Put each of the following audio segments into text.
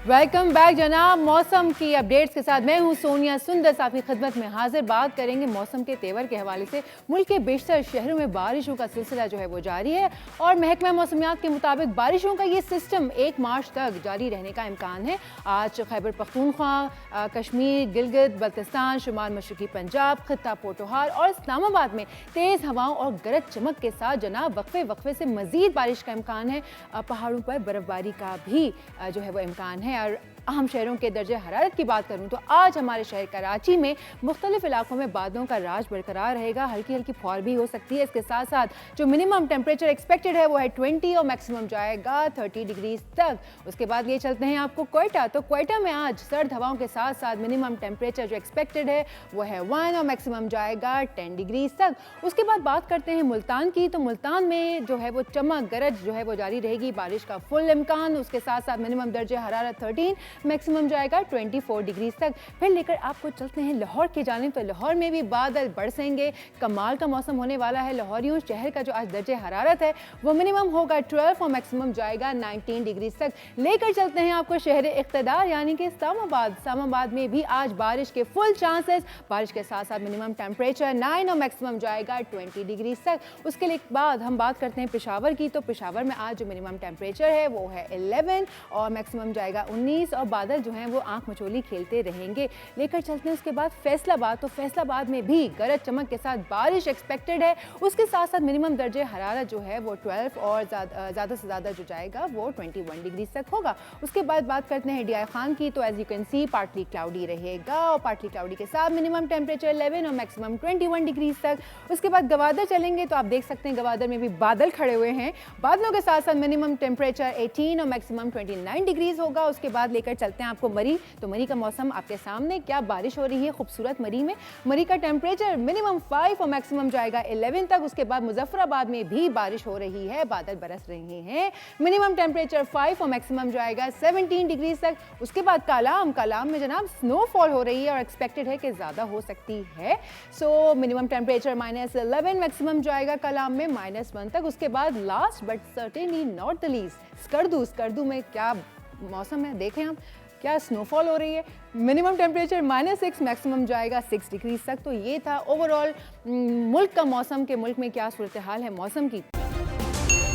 Welcome back जनाब। मौसम की अपडेट्स के साथ मैं हूं सोनिया सुंदर आपकी खिदमत में हाजिर। बात करेंगे मौसम के तेवर के हवाले से। मुल्क के बेशतर शहरों में बारिशों का सिलसिला जो है वो जारी है और महकमा मौसमियात के मुताबिक बारिशों का ये सिस्टम 1 मार्च तक जारी रहने का इम्कान है। आज खैबर पख्तूनख्वा, कश्मीर, गिलगित बल्तिस्तान, शुमाल मशरकी पंजाब, खित्ता पोटोहार और इस्लामाबाद में तेज़ हवाओं और गरज चमक के साथ जनाब वक्फे वक्फे से मजीद बारिश का इम्कान है। पहाड़ों पर बर्फबारी का भी जो है वो इम्कान है। और अहम शहरों के दर्जे हरारत की बात करूं तो आज हमारे शहर कराची में मुख्तलिफ इलाकों में बादलों का राज बरकरार रहेगा। हल्की हल्की फौर भी हो सकती है। इसके साथ साथ जो मिनिमम टेम्परेचर एक्सपेक्टेड है वो है 20 और मैक्सिमम जाएगा 30 डिग्रीज तक। उसके बाद ये चलते हैं आपको क्वेटा। तो क्वेटा में आज सर्द हवाओं के साथ साथ मिनिमम टेम्परेचर जो एक्सपेक्टेड है वो है 1 और मैक्सिमम जाएगा 10 डिग्रीज तक। उसके बाद बात करते हैं मुल्तान की। तो मुल्तान में जो है वो चमक गरज जो है वो जारी रहेगी, बारिश का फुल इम्कान। उसके साथ साथ मिनिमम दर्जे हरारत 13, मैक्सिमम जाएगा 24 डिग्रीज तक। फिर लेकर आपको चलते हैं लाहौर की जानिब। तो लाहौर में भी बादल बरसेंगे, कमाल का मौसम होने वाला है। लाहौरियों शहर का जो आज दर्जे हरारत है वो मिनिमम होगा 12 और मैक्सिमम जाएगा 19 डिग्रीज तक। लेकर चलते हैं आपको शहर इख्तिदार यानी कि इस्लामाबाद। इस्लामाबाद में भी आज बारिश के फुल चांसेस। बारिश के साथ साथ मिनिमम टेम्परेचर 9 और मैक्सिमम जाएगा 20 डिग्रीज तक। उसके लिए बाद हम बात करते हैं पेशावर की। तो पेशावर में आज जो मिनिमम टेम्परेचर है वो है 11 और मैक्सिमम जाएगा 19 और बादल जो हैं वो आंख मचोली खेलते रहेंगे। लेकर चलते हैं उसके बाद फैसलाबाद। तो फैसलाबाद में भी गरज चमक के साथ बारिश एक्सपेक्टेड है। उसके साथ साथ मिनिमम दर्जे हरारत जो है वो 12 और ज़्यादा से ज़्यादा जो जाएगा वो 21 डिग्री तक होगा। उसके बाद बात करते हैं DI खान की। तो as you can see partly cloudy रहेगा और पार्टली क्लाउडी के साथ मिनिमम टेम्परेचर 11 और मैक्सिमम 21 डिग्रीज तक। उसके बाद गवादर चलेंगे तो आप देख सकते हैं गवादर में भी बादल खड़े हुए हैं। बादलों के साथ साथ मिनिमम टेम्परेचर 18 और मैक्सिमम 29 डिग्रीज होगा। उसके बाद लेकर चलते हैं आपको मरी। तो मरी का मौसम आपके सामने, क्या बारिश हो रही है खूबसूरत मरी में। मरी का टेम्परेचर मिनिमम 5 और मैक्सिमम जाएगा 11 तक। उसके बाद मुजफ्फराबाद में भी बारिश हो रही है, बादल बरस रहे हैं। मिनिमम टेम्परेचर 5 और मैक्सिमम जाएगा 17 डिग्रीज तक। उसके बाद कालाम में जनाब स्नोफॉल हो रही है और एक्सपेक्टेड है कि ज़्यादा हो सकती है। सो मिनिमम टेम्परेचर -11, मैक्सिमम जाएगा कालाम में -1 तक। उसके बाद last but certainly not the least Skardu में क्या मौसम है देखें हम, क्या स्नोफॉल हो रही है। मिनिमम टेम्परेचर -6, मैक्सिमम जाएगा 6 डिग्री तक। तो ये था ओवरऑल मुल्क का मौसम के मुल्क में क्या सूरत हाल है मौसम की।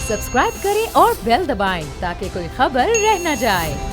सब्सक्राइब करें और बेल दबाएं ताकि कोई खबर रह न जाए।